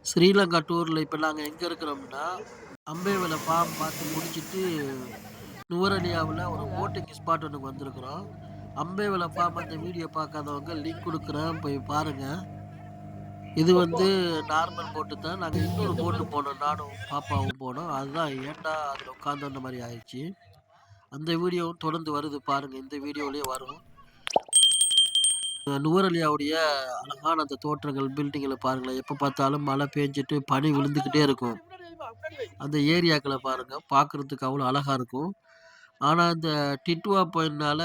ஸ்ரீலங்கா டூர்ல இப்ப நாங்க எங்க இருக்கிறோம்னா, அம்பேவல ஃபார்ம் பார்த்து முடிச்சுட்டு, நுவரெலியாவுல ஒரு போட்டிங் ஸ்பாட் ஒண்ணுக்கு வந்திருக்கிறோம். அம்பேவல ஃபார்ம் அந்த வீடியோ பார்க்காதவங்க லிங்க் குடுக்குறேன் போய் பாருங்க. இது வந்து நார்மல் போட்டு தான். நாங்க இன்னொரு போட்டு போனோம். நானும், பாப்பாவும் போனோம். அதுதான் ஏன்டா அதுல உட்காந்தோன்ற மாரி ஆயிருச்சு. அந்த வீடியோவும் தொடர்ந்து வருது பாருங்க. இந்த வீடியோலயே வரும். நுவரெலியாவுடைய அழகான அந்த தோற்றங்கள், பில்டிங்கள பாருங்களேன். எப்ப பார்த்தாலும் மழை பெஞ்சுட்டு பனி விழுந்துகிட்டே இருக்கும். அந்த ஏரியாக்கள பாருங்க. பார்க்கறதுக்கு அவ்வளோ அழகா இருக்கும். ஆனா, இந்த டிட்வா புயல்னால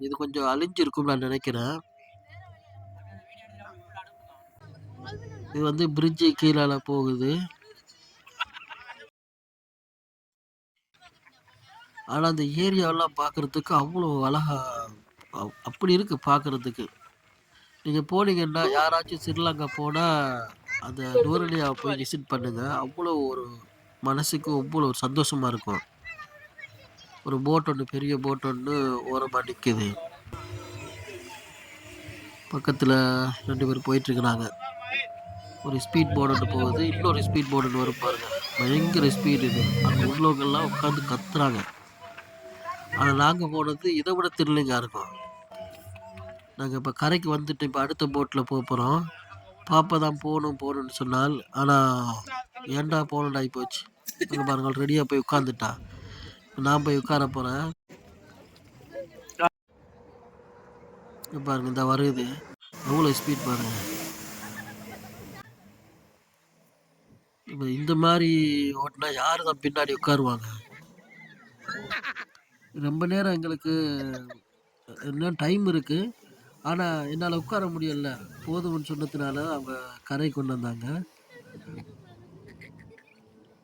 இது கொஞ்சம் அழிஞ்சிருக்கும்னு நான் நெனைக்கிறேன். இது வந்து பிரிட்ஜ் கீழால போகுது. ஆனா, அந்த ஏரியாவெல்லாம் பார்க்கறதுக்கு அவ்வளோ அழகா அப்படி இருக்கு பார்க்கறதுக்கு. நீங்க போனீங்கன்னா, யாராச்சும் ஸ்ரீலங்கா போனா, அந்த நூரெலியாவ போய் விசிட் பண்ணுங்க. அவ்வளோ ஒரு மனசுக்கு அவ்வளோ ஒரு சந்தோஷமா இருக்கும். ஒரு போட் ஒண்ணு, பெரிய போட் ஒண்ணு ஓரமா நிக்குது. பக்கத்துல 2 பேர் போயிட்டுருக்குறாங்க. ஒரு ஸ்பீட் போட் ஒண்ணு போகுது. இன்னொரு ஸ்பீட் போட் ஒண்ணு வரும் பாருங்க. பயங்கர ஸ்பீடு இது. அங்க உள்ளவங்கலாம் உட்காந்து கத்துறாங்க. ஆனா நாங்க போனது இத விட த்ரில்லிங்கா இருக்கும். நாங்க இப்ப கரைக்கு வந்துட்டு, இப்ப அடுத்த போட்ல போப்போறோம். பாப்பா தான் போணும் போணும்னு சொன்னாள். ஆனா, ஏன்டா போணும்னு ஆயிப்போச்சு. அங்க பாருங்க ரெடியா போய் உட்காந்துட்டா. நான் போய் உட்கார போறேன். இங்க பாருங்க இந்தா வருது. எவ்வளோ ஸ்பீட் பாருங்க. இப்ப இந்த மாரி ஓட்டுனா யாரு தான் பின்னாடி உட்காருவாங்க? ரொம்ப நேரம் எங்களுக்கு இன்னும் டைம் இருக்கு. ஆனா, என்னால உட்கார முடியல. போதும்ன்னு சொன்னதுனால அவங்க கரைக்கு கொண்டு வந்தாங்க.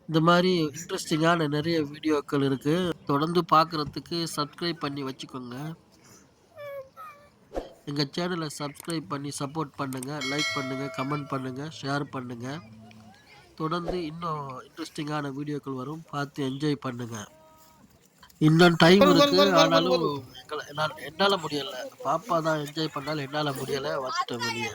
இந்த மாரி இன்ட்ரஸ்டிங்கான நெறைய வீடியோக்கள் இருக்கு. தொடர்ந்து பார்க்கறதுக்கு சப்ஸ்கிரைப் பண்ணி வச்சுக்கோங்க. எங்க சேனல சப்ஸ்கிரைப் பண்ணி சப்போர்ட் பண்ணுங்க. லைக் பண்ணுங்க, கமெண்ட் பண்ணுங்க, ஷேர் பண்ணுங்க. தொடர்ந்து இன்னும் இன்ட்ரஸ்டிங்கான வீடியோக்கள் வரும். பார்த்து என்ஜாய் பண்ணுங்க. இன்னும் டைம் இருக்கு. ஆனாலும் என்னால முடியல. பாப்பா தான் என்ஜாய் பண்ணாலும் என்னால முடியல. வந்துட்டேன் வெளிய.